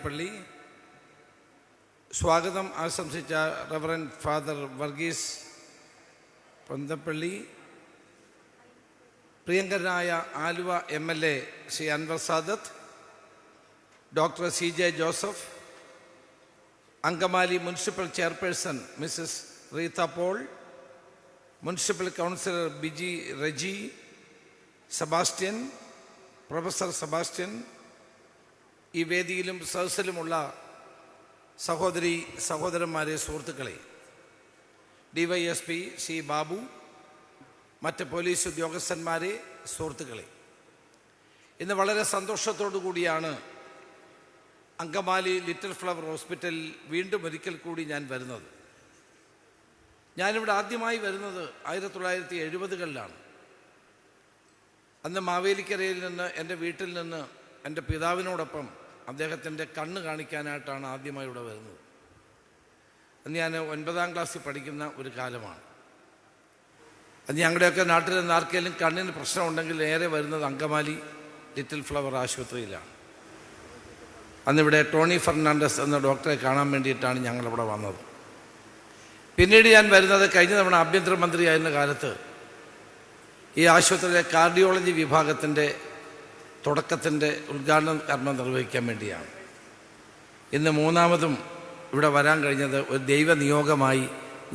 കാഞ്ഞിരപ്പള്ളി, സ്വാഗതം ആശംസിച്ച reverend father Varghese Ponthappally, പ്രിയങ്കരനായ Aluva MLA Shri Anwar Sadath, doctor CJ Joseph, Angamaly municipal chairperson Mrs Reetha Paul, municipal councillor Biji Reji, Sebastian, professor Sebastian, ഈ വേദിയിലും സദസ്സിലുമുള്ള സഹോദരി സഹോദരന്മാരെ, സുഹൃത്തുക്കളെ, DYSP ശ്രീ ബാബു, മറ്റ് പോലീസ് ഉദ്യോഗസ്ഥന്മാരെ, സുഹൃത്തുക്കളെ, ഇന്ന് വളരെ സന്തോഷത്തോടു കൂടിയാണ് അങ്കമാലി ലിറ്റിൽ ഫ്ലവർ ഹോസ്പിറ്റലിൽ വീണ്ടും ഒരിക്കൽ കൂടി ഞാൻ വരുന്നത്. ഞാനിവിടെ ആദ്യമായി വരുന്നത് 1970കളിലാണ്. അന്ന് മാവേലിക്കരയിൽ നിന്ന്, എൻ്റെ വീട്ടിൽ നിന്ന്, എൻ്റെ പിതാവിനോടൊപ്പം അദ്ദേഹത്തിൻ്റെ കണ്ണ് കാണിക്കാനായിട്ടാണ് ആദ്യമായി ഇവിടെ വരുന്നത്. അന്ന് ഞാൻ 9ാം ക്ലാസ്സിൽ പഠിക്കുന്ന ഒരു കാലമാണ്. അത് ഞങ്ങളുടെയൊക്കെ നാട്ടിൽ നിന്ന് ആർക്കെങ്കിലും കണ്ണിന് പ്രശ്നമുണ്ടെങ്കിൽ നേരെ വരുന്നത് അങ്കമാലി ലിറ്റിൽ ഫ്ലവർ ആശുപത്രിയിലാണ്. അന്നിവിടെ ടോണി ഫെർണാണ്ടസ് എന്ന ഡോക്ടറെ കാണാൻ വേണ്ടിയിട്ടാണ് ഞങ്ങളിവിടെ വന്നത്. പിന്നീട് ഞാൻ വരുന്നത് കഴിഞ്ഞ തവണ ആഭ്യന്തരമന്ത്രിയായിരുന്ന കാലത്ത് ഈ ആശുപത്രിയിലെ കാർഡിയോളജി വിഭാഗത്തിൻ്റെ തുടക്കത്തിൻ്റെ ഉദ്ഘാടന കർമ്മം നിർവഹിക്കാൻ വേണ്ടിയാണ്. ഇന്ന് മൂന്നാമതും ഇവിടെ വരാൻ കഴിഞ്ഞത് ഒരു ദൈവനിയോഗമായി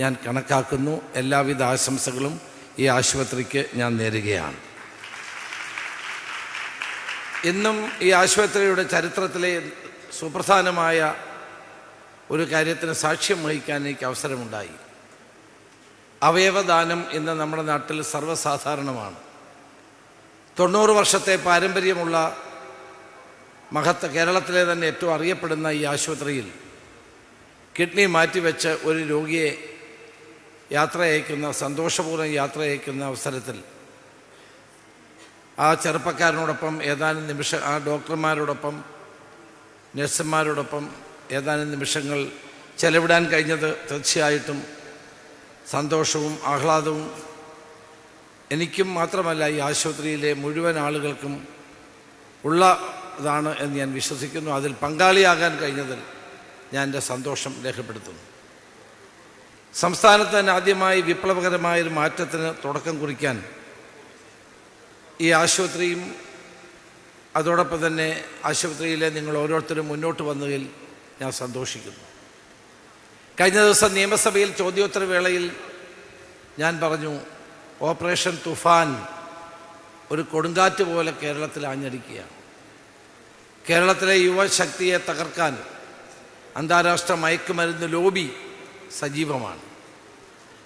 ഞാൻ കണക്കാക്കുന്നു. എല്ലാവിധ ആശംസകളും ഈ ആശുപത്രിക്ക് ഞാൻ നേരുകയാണ്. ഇന്നും ഈ ആശുപത്രിയുടെ ചരിത്രത്തിലെ സുപ്രധാനമായ ഒരു കാര്യത്തിന് സാക്ഷ്യം വഹിക്കാൻ എനിക്ക് അവസരമുണ്ടായി. അവയവദാനം ഇന്ന് നമ്മുടെ നാട്ടിൽ സർവ്വസാധാരണമാണ്. 90 വർഷത്തെ പാരമ്പര്യമുള്ള കേരളത്തിലെ തന്നെ ഏറ്റവും അറിയപ്പെടുന്ന ഈ ആശുപത്രിയിൽ കിഡ്നി മാറ്റിവെച്ച് ഒരു രോഗിയെ സന്തോഷപൂർവ്വം യാത്ര അയക്കുന്ന അവസരത്തിൽ ആ ചെറുപ്പക്കാരനോടൊപ്പം ആ ഡോക്ടർമാരോടൊപ്പം, നഴ്സുമാരോടൊപ്പം ഏതാനും നിമിഷങ്ങൾ ചെലവിടാൻ കഴിഞ്ഞത് തീർച്ചയായിട്ടും സന്തോഷവും ആഹ്ലാദവും എനിക്കും മാത്രമല്ല ഈ ആശുപത്രിയിലെ മുഴുവൻ ആളുകൾക്കും ഉള്ളതാണ് എന്ന് ഞാൻ വിശ്വസിക്കുന്നു. അതിൽ പങ്കാളിയാകാൻ കഴിഞ്ഞതിൽ ഞാൻ എൻ്റെ സന്തോഷം രേഖപ്പെടുത്തുന്നു. സംസ്ഥാനത്ത് തന്നെ ആദ്യമായി വിപ്ലവകരമായൊരു മാറ്റത്തിന് തുടക്കം കുറിക്കാൻ ഈ ആശുപത്രിയും അതോടൊപ്പം തന്നെ ആശുപത്രിയിലെ നിങ്ങൾ ഓരോരുത്തരും മുന്നോട്ട് വന്നതിൽ ഞാൻ സന്തോഷിക്കുന്നു. കഴിഞ്ഞ ദിവസം നിയമസഭയിൽ ചോദ്യോത്തരവേളയിൽ ഞാൻ പറഞ്ഞു, ഓപ്പറേഷൻ തുഫാൻ ഒരു കൊടുങ്കാറ്റ് പോലെ കേരളത്തിൽ ആഞ്ഞടിക്കുകയാണ്. കേരളത്തിലെ യുവശക്തിയെ തകർക്കാൻ അന്താരാഷ്ട്ര മയക്കുമരുന്ന് ലോബി സജീവമാണ്.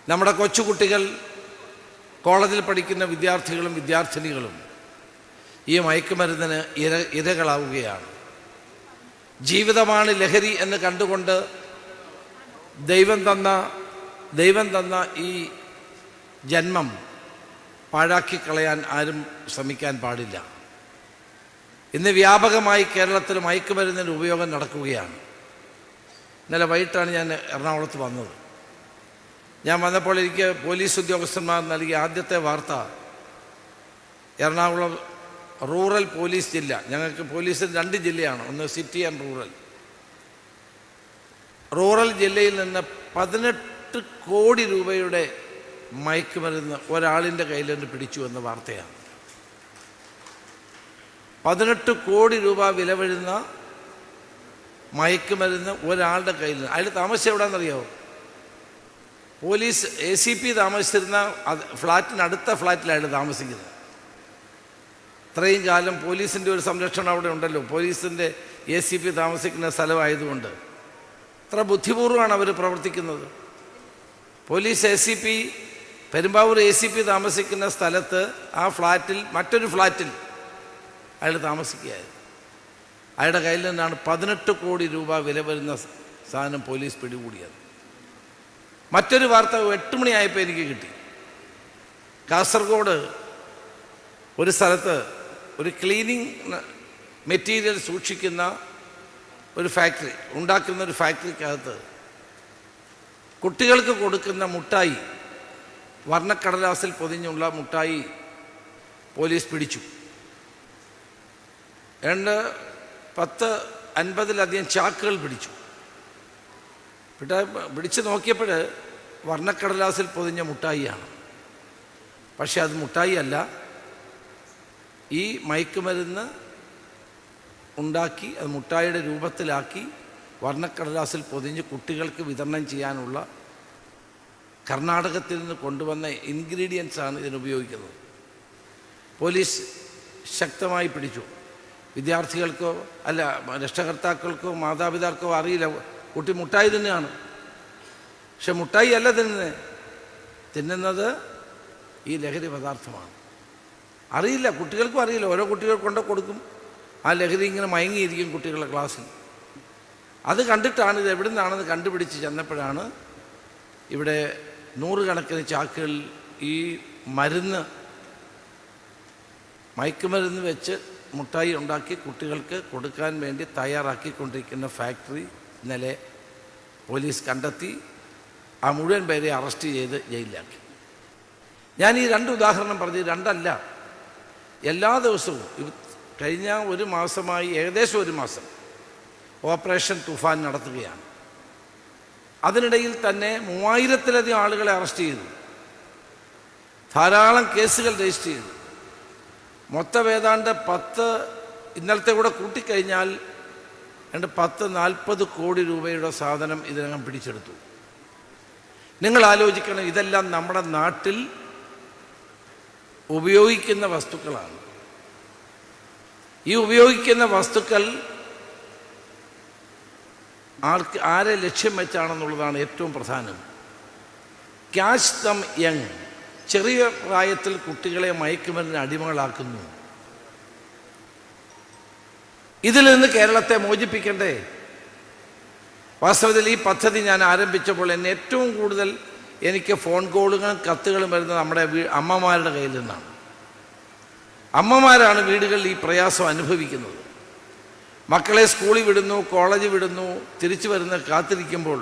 നമ്മുടെ കൊച്ചുകുട്ടികൾ, കോളേജിൽ പഠിക്കുന്ന വിദ്യാർത്ഥികളും വിദ്യാർത്ഥിനികളും ഈ മയക്കുമരുന്നിന് ഇരകളാവുകയാണ്. ജീവിതമാണ് ലഹരി എന്ന് കണ്ടുകൊണ്ട് ദൈവം തന്ന ഈ ജന്മം പാഴാക്കിക്കളയാൻ ആരും ശ്രമിക്കാൻ പാടില്ല. ഇന്ന് വ്യാപകമായി കേരളത്തിൽ മയക്കുമരുന്നിൻ്റെ ഉപയോഗം നടക്കുകയാണ്. ഇന്നലെ വൈകിട്ടാണ് ഞാൻ എറണാകുളത്ത് വന്നത്. ഞാൻ വന്നപ്പോൾ എനിക്ക് പോലീസ് ഉദ്യോഗസ്ഥന്മാർ നൽകിയ ആദ്യത്തെ വാർത്ത, എറണാകുളം റൂറൽ പോലീസ് ജില്ല, ഞങ്ങൾക്ക് പോലീസിന് 2 ജില്ലയാണ്, ഒന്ന് സിറ്റി ആൻഡ് റൂറൽ ജില്ലയിൽ നിന്ന് 18 കോടി രൂപയുടെ മയക്കുമരുന്ന് ഒരാളിൻ്റെ കയ്യിൽ നിന്ന് പിടിച്ചു എന്ന വാർത്തയാണ്. 18 കോടി രൂപ വില വരുന്ന മയക്കുമരുന്ന് ഒരാളുടെ കയ്യിൽ നിന്ന്. അയാൾ താമസിച്ച എവിടെയാണെന്നറിയാമോ? പോലീസ് ACP താമസിച്ചിരുന്ന അടുത്ത ഫ്ലാറ്റിലാണ് താമസിക്കുന്നത്. ഇത്രയും കാലം പോലീസിൻ്റെ ഒരു സംരക്ഷണം അവിടെ ഉണ്ടല്ലോ, പോലീസിൻ്റെ ACP താമസിക്കുന്ന സ്ഥലമായതുകൊണ്ട് അത്ര ബുദ്ധിപൂർവ്വമാണ് അവർ പ്രവർത്തിക്കുന്നത്. പോലീസ് ACP, പെരുമ്പാവൂർ ACP താമസിക്കുന്ന സ്ഥലത്ത് ആ ഫ്ലാറ്റിൽ മറ്റൊരു ഫ്ലാറ്റിൽ അയാൾ താമസിക്കുകയായിരുന്നു. അയാളുടെ കയ്യിൽ നിന്നാണ് 18 കോടി രൂപ വില വരുന്ന സാധനം പോലീസ് പിടികൂടിയത്. മറ്റൊരു വാർത്ത 8 മണിയായപ്പോൾ എനിക്ക് കിട്ടി. കാസർഗോഡ് ഒരു സ്ഥലത്ത് ഒരു ക്ലീനിങ് മെറ്റീരിയൽ സൂക്ഷിക്കുന്ന ഒരു ഫാക്ടറി, ഉണ്ടാക്കുന്ന ഒരു ഫാക്ടറിക്കകത്ത് കുട്ടികൾക്ക് കൊടുക്കുന്ന മുട്ടായി, വർണ്ണക്കടലാസിൽ പൊതിഞ്ഞുള്ള മുട്ടായി പോലീസ് പിടിച്ചു. 10 50-ലധികം ചാക്കുകൾ പിടിച്ചു. പിടിച്ച് നോക്കിയപ്പോൾ വർണ്ണക്കടലാസിൽ പൊതിഞ്ഞ മുട്ടായിയാണ്. പക്ഷെ അത് മുട്ടായി അല്ല, ഈ മയക്കുമരുന്ന് ഉണ്ടാക്കി അത് മുട്ടായിയുടെ രൂപത്തിലാക്കി വർണ്ണക്കടലാസിൽ പൊതിഞ്ഞ് കുട്ടികൾക്ക് വിതരണം ചെയ്യാനുള്ള കർണാടകത്തിൽ നിന്ന് കൊണ്ടുവന്ന ഇൻഗ്രീഡിയൻസാണ് ഇതിനുപയോഗിക്കുന്നത്. പോലീസ് ശക്തമായി പിടിച്ചു. വിദ്യാർത്ഥികൾക്കോ അല്ല രക്ഷകർത്താക്കൾക്കോ മാതാപിതാക്കൾക്കോ അറിയില്ല കുട്ടി മുട്ടായി തന്നെയാണ്. പക്ഷെ മുട്ടായി അല്ല തിന്നുന്നത് ഈ ലഹരി പദാർത്ഥമാണ്. അറിയില്ല, കുട്ടികൾക്കും അറിയില്ല. ഓരോ കുട്ടികൾ കൊണ്ട് കൊടുക്കും, ആ ലഹരി ഇങ്ങനെ മയങ്ങിയിരിക്കും കുട്ടികളുടെ ക്ലാസ്സിൽ. അത് കണ്ടിട്ടാണ് ഇത് എവിടെ നിന്നാണെന്ന് കണ്ടുപിടിച്ച് ചെന്നപ്പോഴാണ് ഇവിടെ 100 കണക്കിന് ചാക്കുകൾ ഈ മയക്കുമരുന്ന് വെച്ച് മുട്ടായി ഉണ്ടാക്കി കുട്ടികൾക്ക് കൊടുക്കാൻ വേണ്ടി തയ്യാറാക്കിക്കൊണ്ടിരിക്കുന്ന ഫാക്ടറി ഇന്നലെ പോലീസ് കണ്ടെത്തി. ആ മുഴുവൻ പേരെ അറസ്റ്റ് ചെയ്ത് ജയിലിലാക്കി. ഞാൻ ഈ 2 ഉദാഹരണം പറഞ്ഞത് 2 അല്ല, എല്ലാ ദിവസവും കഴിഞ്ഞ ഒരു മാസമായി ഏകദേശം 1 മാസം ഓപ്പറേഷൻ തുഫാൻ നടത്തുകയാണ്. അതിനിടയിൽ തന്നെ 3000-ലധികം ആളുകളെ അറസ്റ്റ് ചെയ്തു, ധാരാളം കേസുകൾ രജിസ്റ്റർ ചെയ്തു. മൊത്തം ഏതാണ്ട് 10 ഇന്നലത്തെ കൂടെ കൂട്ടിക്കഴിഞ്ഞാൽ 10-40 കോടി രൂപയുടെ സാധനം ഇതിനകം പിടിച്ചെടുത്തു. നിങ്ങൾ ആലോചിക്കണം, ഇതെല്ലാം നമ്മുടെ നാട്ടിൽ ഉപയോഗിക്കുന്ന വസ്തുക്കളാണ്. ഈ ഉപയോഗിക്കുന്ന വസ്തുക്കൾ ആരെ ലക്ഷ്യം വെച്ചാണെന്നുള്ളതാണ് ഏറ്റവും പ്രധാനം. ക്യാച്ച് ദം യങ്, ചെറിയ പ്രായത്തിൽ കുട്ടികളെ മയക്കുമരുന്നിന് അടിമകളാക്കുന്നു. ഇതിൽ നിന്ന് കേരളത്തെ മോചിപ്പിക്കണ്ടേ? വാസ്തവത്തിൽ ഈ പദ്ധതി ഞാൻ ആരംഭിച്ചപ്പോൾ എന്നെ ഏറ്റവും കൂടുതൽ എനിക്ക് ഫോൺ കോളുകളും കത്തുകളും വരുന്നത് നമ്മുടെ അമ്മമാരുടെ കയ്യിൽ നിന്നാണ്. അമ്മമാരാണ് വീടുകളിൽ ഈ പ്രയാസം അനുഭവിക്കുന്നത്. മക്കളെ സ്കൂളിൽ വിടുന്നു, കോളേജിൽ വിടുന്നു, തിരിച്ചു വരുന്ന കാത്തിരിക്കുമ്പോൾ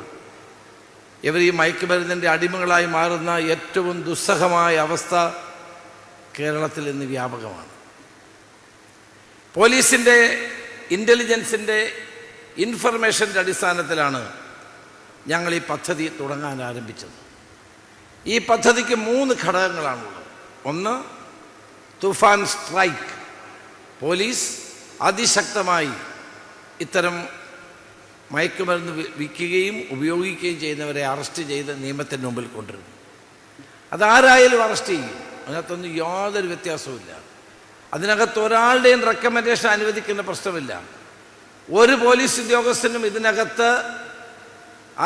ഇവർ ഈ മയക്കുമരുന്നിൻ്റെ അടിമകളായി മാറുന്ന ഏറ്റവും ദുസ്സഹമായ അവസ്ഥ കേരളത്തിൽ ഇന്ന് വ്യാപകമാണ്. പോലീസിൻ്റെ ഇൻ്റലിജൻസിൻ്റെ ഇൻഫർമേഷൻ്റെ അടിസ്ഥാനത്തിലാണ് ഞങ്ങൾ ഈ പദ്ധതി തുടങ്ങാൻ ആരംഭിച്ചത്. ഈ പദ്ധതിക്ക് 3 ഘടകങ്ങളാണുള്ളത്. ഒന്ന്, തുഫാൻ സ്ട്രൈക്ക്. പോലീസ് അതിശക്തമായി ഇത്തരം മയക്കുമരുന്ന് വിൽക്കുകയും ഉപയോഗിക്കുകയും ചെയ്യുന്നവരെ അറസ്റ്റ് ചെയ്ത് നിയമത്തിന് മുമ്പിൽ കൊണ്ടുവരും. അതാരായാലും അറസ്റ്റ് ചെയ്യും, അതിനകത്തൊന്നും യാതൊരു വ്യത്യാസവുമില്ല. അതിനകത്ത് ഒരാളുടെയും റെക്കമെൻഡേഷൻ അനുവദിക്കുന്ന പ്രശ്നമില്ല. ഒരു പോലീസ് ഉദ്യോഗസ്ഥനും ഇതിനകത്ത്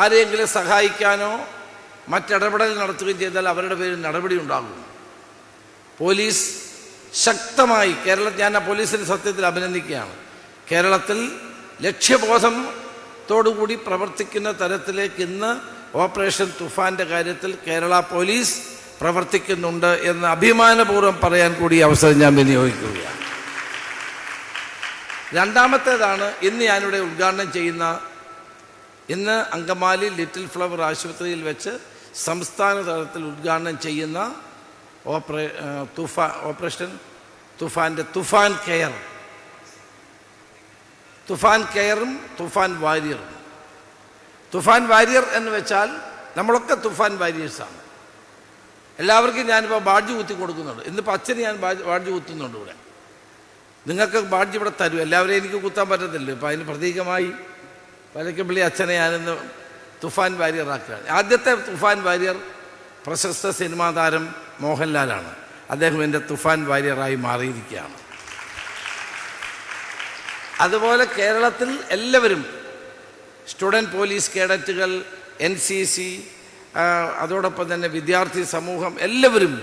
ആരെയെങ്കിലും സഹായിക്കാനോ മറ്റിടപെടൽ നടത്തുകയും ചെയ്താൽ അവരുടെ പേരിൽ നടപടി ഉണ്ടാകും. പോലീസ് ശക്തമായി ഞാൻ ആ പോലീസിന് സത്യത്തിൽ അഭിനന്ദിക്കുകയാണ്. കേരളത്തിൽ ലക്ഷ്യബോധത്തോടുകൂടി പ്രവർത്തിക്കുന്ന തരത്തിലേക്ക് ഇന്ന് ഓപ്പറേഷൻ തുഫാൻ്റെ കാര്യത്തിൽ കേരള പോലീസ് പ്രവർത്തിക്കുന്നുണ്ട് എന്ന് അഭിമാനപൂർവ്വം പറയാൻ കൂടി അവസരം ഞാൻ വിനിയോഗിക്കുകയാണ്. രണ്ടാമത്തേതാണ് ഇന്ന് ഞാനിവിടെ ഉദ്ഘാടനം ചെയ്യുന്ന, ഇന്ന് അങ്കമാലി ലിറ്റിൽ ഫ്ലവർ ആശുപത്രിയിൽ വെച്ച് സംസ്ഥാന തലത്തിൽ ഉദ്ഘാടനം ചെയ്യുന്ന ഓപ്പറേഷൻ തുഫാൻ്റെ തുഫാൻ കെയർ. തുഫാൻ കെയറും തുഫാൻ വാരിയറും. തുഫാൻ വാരിയർ എന്ന് വെച്ചാൽ നമ്മളൊക്കെ തുഫാൻ വാരിയേഴ്സാണ്. എല്ലാവർക്കും ഞാനിപ്പോൾ ബാഡ്ജ് കുത്തി കൊടുക്കുന്നുണ്ട്. ഇന്നിപ്പോൾ അച്ഛന് ഞാൻ ബാഡ്ജ് കുത്തുന്നുണ്ട് ഇവിടെ. നിങ്ങൾക്ക് ബാഡ്ജ് ഇവിടെ തരും. എല്ലാവരെയും എനിക്ക് കുത്താൻ പറ്റത്തില്ല. ഇപ്പോൾ അതിന് പ്രതീകമായി വലക്കപ്പള്ളി അച്ഛനെ ഞാനിന്ന് തുഫാൻ വാരിയറാക്കുകയാണ്. ആദ്യത്തെ തുഫാൻ വാരിയർ പ്രശസ്ത സിനിമാ താരം മോഹൻലാലാണ്. അദ്ദേഹം എൻ്റെ തുഫാൻ വാരിയറായി മാറിയിരിക്കുകയാണ്. അതുപോലെ കേരളത്തിൽ എല്ലാവരും സ്റ്റുഡൻറ്റ് പോലീസ് കേഡറ്റുകൾ, NCC, അതോടൊപ്പം തന്നെ വിദ്യാർത്ഥി സമൂഹം എല്ലാവരും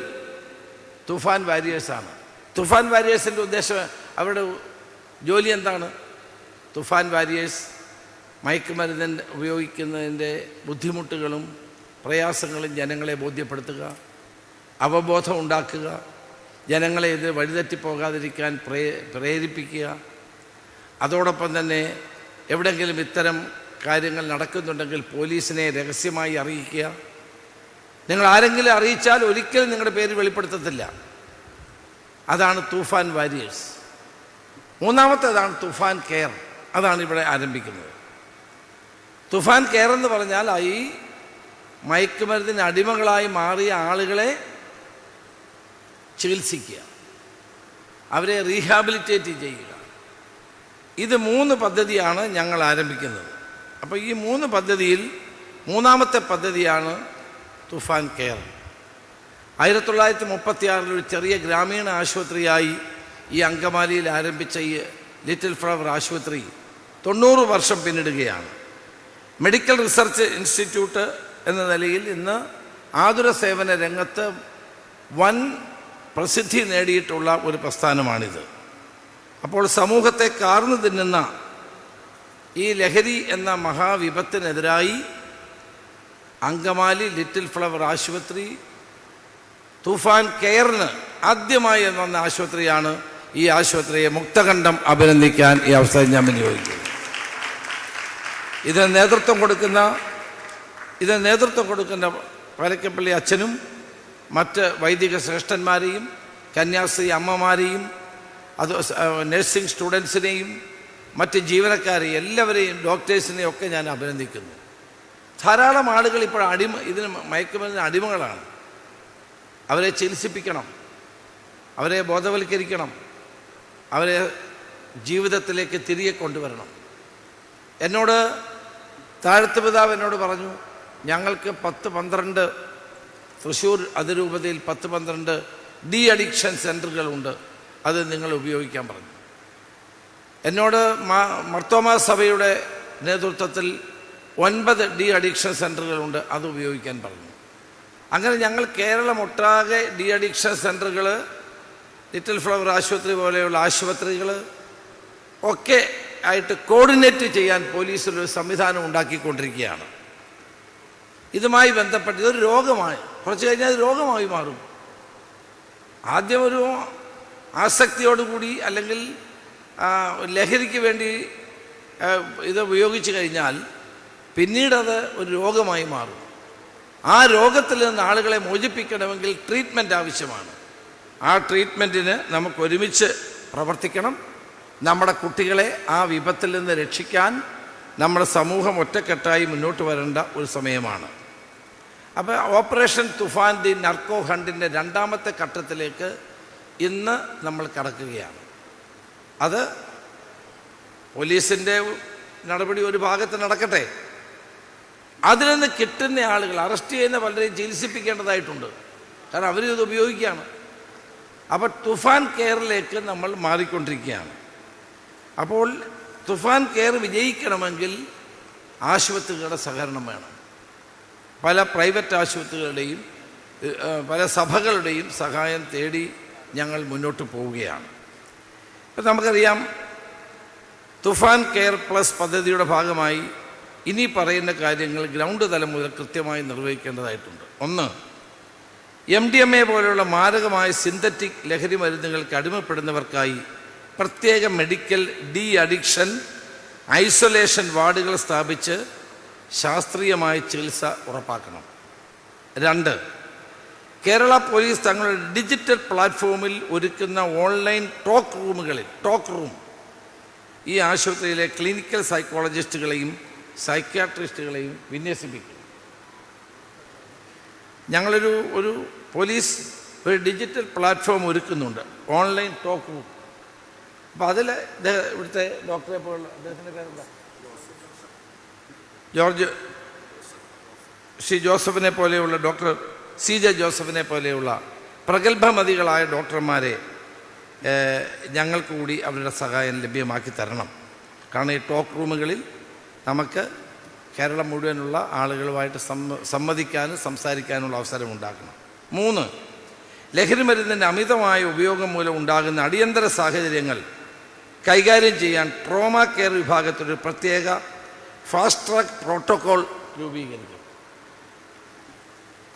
തുഫാൻ വാരിയേഴ്സാണ്. തുഫാൻ വാരിയേഴ്സിൻ്റെ ഉദ്ദേശം, അവരുടെ ജോലി എന്താണ്? തുഫാൻ വാരിയേഴ്സ് മയക്കുമരുന്ന് ഉപയോഗിക്കുന്നതിൻ്റെ ബുദ്ധിമുട്ടുകളും പ്രയാസങ്ങളും ജനങ്ങളെ ബോധ്യപ്പെടുത്തുക, അവബോധം ഉണ്ടാക്കുക, ജനങ്ങളെ ഇത് വഴിതെറ്റിപ്പോകാതിരിക്കാൻ പ്രേരിപ്പിക്കുക. അതോടൊപ്പം തന്നെ എവിടെയെങ്കിലും ഇത്തരം കാര്യങ്ങൾ നടക്കുന്നുണ്ടെങ്കിൽ പോലീസിനെ രഹസ്യമായി അറിയിക്കുക. നിങ്ങൾ ആരെങ്കിലും അറിയിച്ചാൽ ഒരിക്കലും നിങ്ങളുടെ പേര് വെളിപ്പെടുത്തത്തില്ല. അതാണ് തുഫാൻ വാരിയേഴ്സ്. മൂന്നാമത്തേതാണ് തുഫാൻ കെയർ. അതാണ് ഇവിടെ ആരംഭിക്കുന്നത്. തുഫാൻ കെയർ എന്ന് പറഞ്ഞാൽ ഈ മയക്കുമരുന്നിന് അടിമകളായി മാറിയ ആളുകളെ ചികിത്സിക്കുക, അവരെ റീഹാബിലിറ്റേറ്റ് ചെയ്യുക. ഇത് 3 പദ്ധതിയാണ് ഞങ്ങൾ ആരംഭിക്കുന്നത്. അപ്പോൾ ഈ 3 പദ്ധതിയിൽ മൂന്നാമത്തെ പദ്ധതിയാണ് തുഫാൻ കെയർ. 1936 ഒരു ചെറിയ ഗ്രാമീണ ആശുപത്രിയായി ഈ അങ്കമാലിയിൽ ആരംഭിച്ച ഈ ലിറ്റിൽ ഫ്ലവർ ആശുപത്രി 90 വർഷം പിന്നിടുകയാണ്. മെഡിക്കൽ റിസർച്ച് ഇൻസ്റ്റിറ്റ്യൂട്ട് എന്ന നിലയിൽ ഇന്ന് ആതുര സേവന രംഗത്ത് വൻ പ്രസിദ്ധി നേടിയിട്ടുള്ള ഒരു പ്രസ്ഥാനമാണിത്. അപ്പോൾ സമൂഹത്തെ കാർന്നു തിന്നുന്ന ഈ ലഹരി എന്ന മഹാവിപത്തിനെതിരായി അങ്കമാലി ലിറ്റിൽ ഫ്ലവർ ആശുപത്രി തുഫാൻ കെയറിന് ആദ്യമായി വന്ന ആശുപത്രിയാണ്. ഈ ആശുപത്രിയെ മുക്തകണ്ഠം അഭിനന്ദിക്കാൻ ഈ അവസരം ഞാൻ വിനിയോഗിക്കുന്നു. ഇതിന് നേതൃത്വം കൊടുക്കുന്ന പരക്കപ്പള്ളി അച്ഛനും മറ്റ് വൈദിക ശ്രേഷ്ഠന്മാരെയും കന്യാസ്ത്രീ അമ്മമാരെയും അത് നഴ്സിംഗ് സ്റ്റുഡൻസിനെയും മറ്റ് ജീവനക്കാരെയും എല്ലാവരെയും ഡോക്ടേഴ്സിനെയും ഒക്കെ ഞാൻ അഭിനന്ദിക്കുന്നു. ധാരാളം ആളുകൾ ഇപ്പോൾ ഇതിന് മയക്കുമരുന്നിന് അടിമകളാണ്. അവരെ ചികിത്സിപ്പിക്കണം, അവരെ ബോധവൽക്കരിക്കണം, അവരെ ജീവിതത്തിലേക്ക് തിരികെ കൊണ്ടുവരണം. എന്നോട് താഴത്ത് പിതാവ് എന്നോട് പറഞ്ഞു, ഞങ്ങൾക്ക് 10-12 തൃശ്ശൂർ അതിരൂപതയിൽ 10-12 ഡി അഡിക്ഷൻ സെൻ്ററുകളുണ്ട്, അത് നിങ്ങൾ ഉപയോഗിക്കാൻ പറഞ്ഞു. എന്നോട് മർത്തോമാ സഭയുടെ നേതൃത്വത്തിൽ 9 ഡി അഡിക്ഷൻ സെൻ്ററുകളുണ്ട്, അത് ഉപയോഗിക്കാൻ പറഞ്ഞു. അങ്ങനെ ഞങ്ങൾ കേരളം ഒട്ടാകെ ഡി അഡിക്ഷൻ സെൻ്ററുകൾ, ലിറ്റിൽ ഫ്ലവർ ആശുപത്രി പോലെയുള്ള ആശുപത്രികൾ ഒക്കെ ആയിട്ട് കോർഡിനേറ്റ് ചെയ്യാൻ പോലീസിലൊരു സംവിധാനം ഉണ്ടാക്കിക്കൊണ്ടിരിക്കുകയാണ്. ഇതുമായി ബന്ധപ്പെട്ട് ഇതൊരു രോഗമായി, കുറച്ച് കഴിഞ്ഞാൽ അത് രോഗമായി മാറും. ആദ്യം ഒരു ആസക്തിയോടുകൂടി അല്ലെങ്കിൽ ലഹരിക്ക് വേണ്ടി ഇത് ഉപയോഗിച്ച് കഴിഞ്ഞാൽ പിന്നീടത് ഒരു രോഗമായി മാറും. ആ രോഗത്തിൽ നിന്ന് ആളുകളെ മോചിപ്പിക്കണമെങ്കിൽ ട്രീറ്റ്മെൻറ്റ് ആവശ്യമാണ്. ആ ട്രീറ്റ്മെൻറ്റിന് നമുക്ക് ഒരുമിച്ച് പ്രവർത്തിക്കണം. നമ്മുടെ കുട്ടികളെ ആ വിപത്തിൽ നിന്ന് രക്ഷിക്കാൻ നമ്മുടെ സമൂഹം ഒറ്റക്കെട്ടായി മുന്നോട്ട് വരേണ്ട ഒരു സമയമാണ്. അപ്പോൾ ഓപ്പറേഷൻ തുഫാൻ ദി നർക്കോ ഹണ്ടിൻ്റെ 2ാമത്തെ ഘട്ടത്തിലേക്ക് ഇന്ന് നമ്മൾ കടക്കുകയാണ്. അത് പോലീസിൻ്റെ നടപടി ഒരു ഭാഗത്ത് നടക്കട്ടെ, അതിൽ നിന്ന് കിട്ടുന്ന ആളുകൾ, അറസ്റ്റ് ചെയ്യുന്ന പലരെയും ചികിത്സിപ്പിക്കേണ്ടതായിട്ടുണ്ട്. കാരണം അവരിത് ഉപയോഗിക്കുകയാണ്. അപ്പോൾ തുഫാൻ കെയറിലേക്ക് നമ്മൾ മാറിക്കൊണ്ടിരിക്കുകയാണ്. അപ്പോൾ തുഫാൻ കെയർ വിജയിക്കണമെങ്കിൽ ആശുപത്രികളുടെ സഹകരണം വേണം. പല പ്രൈവറ്റ് ആശുപത്രികളുടെയും പല സഭകളുടെയും സഹായം തേടി ഞങ്ങൾ മുന്നോട്ട് പോവുകയാണ്. ഇപ്പം നമുക്കറിയാം, തുഫാൻ കെയർ പ്ലസ് പദ്ധതിയുടെ ഭാഗമായി ഇനി പറയുന്ന കാര്യങ്ങൾ ഗ്രൗണ്ട് തലം മുതൽ കൃത്യമായി നിർവഹിക്കേണ്ടതായിട്ടുണ്ട്. 1, MDMA പോലെയുള്ള മാരകമായ സിന്തറ്റിക് ലഹരി മരുന്നുകൾക്ക് അടിമപ്പെടുന്നവർക്കായി പ്രത്യേക മെഡിക്കൽ ഡി അഡിക്ഷൻ ഐസൊലേഷൻ വാർഡുകൾ സ്ഥാപിച്ച് ശാസ്ത്രീയമായ ചികിത്സ ഉറപ്പാക്കണം. 2, കേരള പോലീസ് തങ്ങളുടെ ഡിജിറ്റൽ പ്ലാറ്റ്ഫോമിൽ ഒരുക്കുന്ന ഓൺലൈൻ ടോക്ക് റൂം ഈ ആശുപത്രിയിലെ ക്ലിനിക്കൽ സൈക്കോളജിസ്റ്റുകളെയും സൈക്യാട്രിസ്റ്റുകളെയും വിന്യസിപ്പിക്കും. ഞങ്ങളൊരു പോലീസ് ഒരു ഡിജിറ്റൽ പ്ലാറ്റ്ഫോം ഒരുക്കുന്നുണ്ട്, ഓൺലൈൻ ടോക്ക് റൂം. അപ്പോൾ അതിൽ ഇവിടുത്തെ ഡോക്ടറെ പോലുള്ള, അദ്ദേഹത്തിൻ്റെ പേരെന്താ, ജോസഫിനെ പോലെയുള്ള ഡോക്ടർ CJ ജോസഫിനെ പോലെയുള്ള പ്രഗത്ഭമതികളായ ഡോക്ടർമാരെ ഞങ്ങൾക്ക് കൂടി അവരുടെ സഹായം ലഭ്യമാക്കി തരണം. കാരണം ഈ ടോക്ക് റൂമുകളിൽ നമുക്ക് കേരളം മുഴുവനുള്ള ആളുകളുമായിട്ട് സംവദിക്കാനും സംസാരിക്കാനുള്ള അവസരം ഉണ്ടാക്കണം. 3, ലഹരി മരുന്നിൻ്റെ അമിതമായ ഉപയോഗം മൂലം ഉണ്ടാകുന്ന അടിയന്തര സാഹചര്യങ്ങൾ കൈകാര്യം ചെയ്യാൻ ട്രോമ കെയർ വിഭാഗത്തിലൊരു പ്രത്യേക ഫാസ്റ്റ് ട്രാക്ക് പ്രോട്ടോക്കോൾ രൂപീകരിക്കും.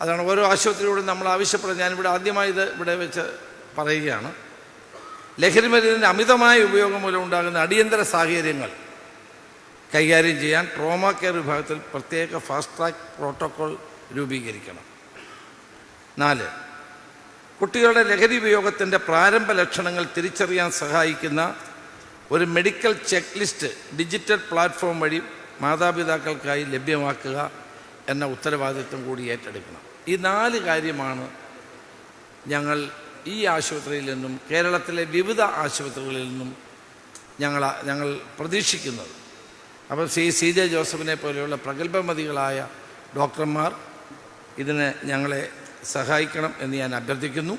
അതാണ് ഓരോ ആശുപത്രിയോടും നമ്മൾ ആവശ്യപ്പെടുന്നത്. ഞാനിവിടെ ആദ്യമായി ഇവിടെ വെച്ച് പറയുകയാണ്. ലഹരി മരുന്നിൻ്റെ അമിതമായ ഉപയോഗം മൂലം ഉണ്ടാകുന്ന അടിയന്തര സാഹചര്യങ്ങൾ കൈകാര്യം ചെയ്യാൻ ട്രോമ കെയർ വിഭാഗത്തിൽ പ്രത്യേക ഫാസ്റ്റ് ട്രാക്ക് പ്രോട്ടോക്കോൾ രൂപീകരിക്കണം. 4, കുട്ടികളുടെ ലഹരി ഉപയോഗത്തിൻ്റെ പ്രാരംഭ ലക്ഷണങ്ങൾ തിരിച്ചറിയാൻ സഹായിക്കുന്ന ഒരു medical check list digital platform വഴി മാതാപിതാക്കൾക്കായി ലഭ്യമാക്കുക എന്ന ഉത്തരവാദിത്വം കൂടി ഏറ്റെടുക്കണം. ഈ 4 കാര്യമാണ് ഞങ്ങൾ ഈ ആശുപത്രിയിൽ നിന്നും കേരളത്തിലെ വിവിധ ആശുപത്രികളിൽ നിന്നും ഞങ്ങൾ പ്രതീക്ഷിക്കുന്നത്. അപ്പോൾ CJ ജോസഫിനെ പോലെയുള്ള പ്രഗത്ഭമതികളായ ഡോക്ടർമാർ ഇതിന് ഞങ്ങളെ സഹായിക്കണം എന്ന് ഞാൻ അഭ്യർത്ഥിക്കുന്നു.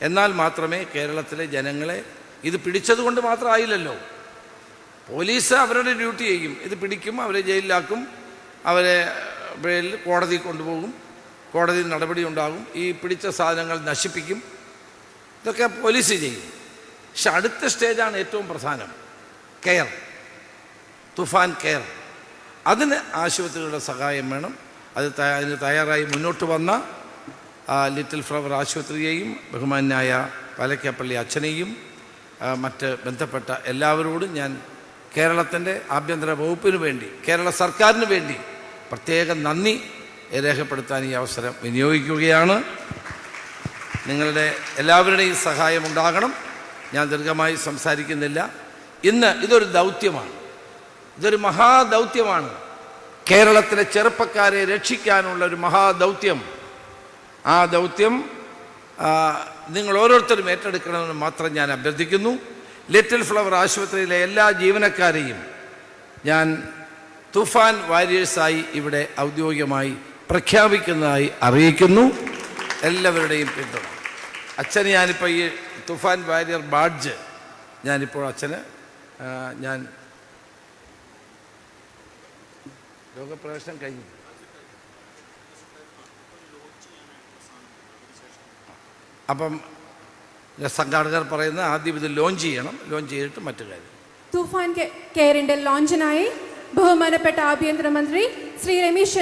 എന്നാൽ മാത്രമേ കേരളത്തിലെ ജനങ്ങളെ ഇത് പിടിച്ചതുകൊണ്ട് മാത്രമായില്ലല്ലോ. പോലീസ് അവരുടെ ഡ്യൂട്ടി ചെയ്യും, ഇത് പിടിക്കും, അവരെ ജയിലിലാക്കും, അവരെ കോടതി കൊണ്ടുപോകും, കോടതി നടപടി ഉണ്ടാകും, ഈ പിടിച്ച സാധനങ്ങൾ നശിപ്പിക്കും, ഇതൊക്കെ പോലീസ് ചെയ്യും. പക്ഷെ അടുത്ത സ്റ്റേജാണ് ഏറ്റവും പ്രധാനം, കെയർ, തുഫാൻ കെയർ. അതിന് ആശുപത്രികളുടെ സഹായം വേണം. അതിന് തയ്യാറായി മുന്നോട്ട് വന്ന ലിറ്റിൽ ഫ്ലവർ ആശുപത്രിയെയും ബഹുമാന്യായ പാലക്കാപ്പള്ളി അച്ഛനെയും മറ്റ് ബന്ധപ്പെട്ട എല്ലാവരോടും ഞാൻ കേരളത്തിൻ്റെ ആഭ്യന്തര വകുപ്പിന് വേണ്ടി, കേരള സർക്കാരിന് വേണ്ടി പ്രത്യേകം നന്ദി രേഖപ്പെടുത്താൻ ഈ അവസരം വിനിയോഗിക്കുകയാണ്. നിങ്ങളുടെ എല്ലാവരുടെയും സഹായം ഉണ്ടാകണം. ഞാൻ ദീർഘമായി സംസാരിക്കുന്നില്ല. ഇന്ന് ഇതൊരു ദൗത്യമാണ്, ഇതൊരു മഹാദൗത്യമാണ്. കേരളത്തിലെ ചെറുപ്പക്കാരെ രക്ഷിക്കാനുള്ള ഒരു മഹാദൗത്യം. ആ ദൗത്യം നിങ്ങൾ ഓരോരുത്തരും ഏറ്റെടുക്കണമെന്ന് മാത്രം ഞാൻ അഭ്യർത്ഥിക്കുന്നു. ലിറ്റിൽ ഫ്ലവർ ആശുപത്രിയിലെ എല്ലാ ജീവനക്കാരെയും ഞാൻ തുഫാൻ വാരിയേഴ്സായി ഇവിടെ ഔദ്യോഗികമായി പ്രഖ്യാപിക്കുന്നതായി അറിയിക്കുന്നു. എല്ലാവരുടെയും പിന്തുണ. അച്ഛന് ഞാനിപ്പോൾ ഈ തുഫാൻ വാരിയർ ബാഡ്ജ് ഞാനിപ്പോൾ അച്ഛന് ഞാൻ രോഗപ്രവേശനം കഴിഞ്ഞു. അപ്പം സംഘാടകർ പറയുന്നത് ആദ്യം ഇത് ലോഞ്ച് ചെയ്യണം, ലോഞ്ച് ചെയ്തിട്ട് മറ്റു കാര്യം. തൂഫാൻ കെയറിന്റെ ലോഞ്ചിനായി ബഹുമാനപ്പെട്ട ആഭ്യന്തരമന്ത്രി ശ്രീ രമേശ്